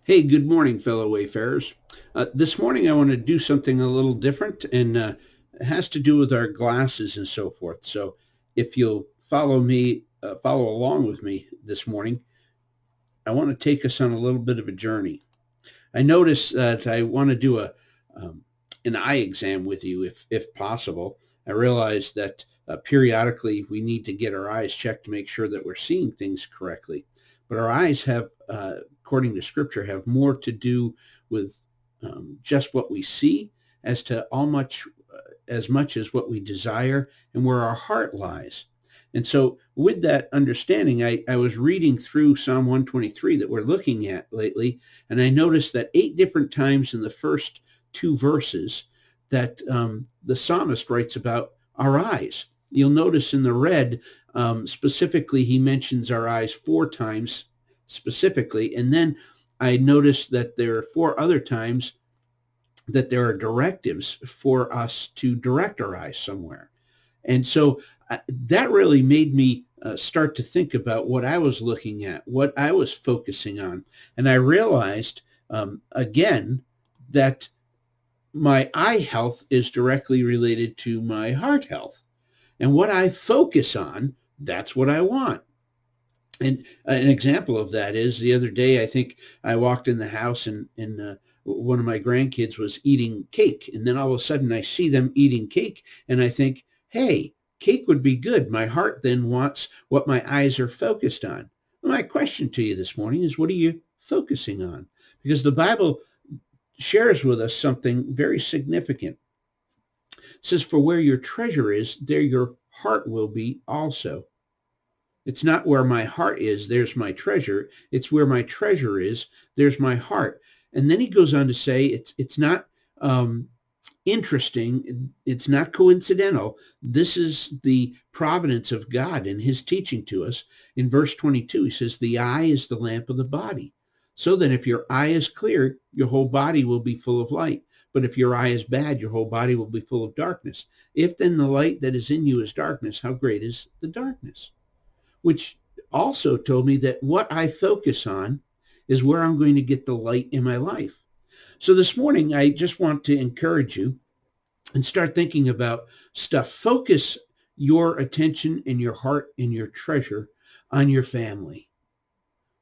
Hey, good morning, fellow Wayfarers. This morning I want to do something a little different, and it has to do with our glasses and so forth. So if you'll follow along with me this morning, I want to take us on a little bit of a journey. I notice that I want to do um, an eye exam with you if possible. I realize that periodically we need to get our eyes checked to make sure that we're seeing things correctly. But our eyes have, according to Scripture, have more to do with just what we see as to as much as what we desire and where our heart lies. And so with that understanding, I was reading through Psalm 123 that we're looking at lately, and I noticed that 8 different times in the first two verses that the psalmist writes about our eyes. You'll notice in the red, specifically, he mentions our eyes 4 times specifically, and then I noticed that there are 4 other times that there are directives for us to direct our eyes somewhere. And so that really made me start to think about what I was looking at, what I was focusing on. And I realized, again, that my eye health is directly related to my heart health. And what I focus on, that's what I want. And an example of that is the other day, I think I walked in the house and one of my grandkids was eating cake. And then all of a sudden I see them eating cake and I think, hey, cake would be good. My heart then wants what my eyes are focused on. My question to you this morning is, what are you focusing on? Because the Bible shares with us something very significant. It says, for where your treasure is, there your heart will be also. It's not where my heart is, there's my treasure. It's where my treasure is, there's my heart. And then he goes on to say it's not interesting. It's not coincidental. This is the providence of God in his teaching to us. In verse 22, he says, the eye is the lamp of the body. So then if your eye is clear, your whole body will be full of light. But if your eye is bad, your whole body will be full of darkness. If then the light that is in you is darkness, how great is the darkness? Which also told me that what I focus on is where I'm going to get the light in my life. So this morning, I just want to encourage you and start thinking about stuff. Focus your attention and your heart and your treasure on your family,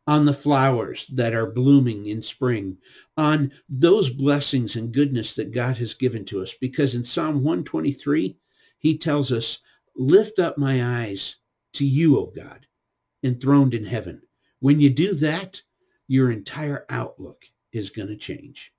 on the flowers that are blooming in spring, on those blessings and goodness that God has given to us. Because in Psalm 123, he tells us, lift up my eyes to you, O God, enthroned in heaven. When you do that, your entire outlook is going to change.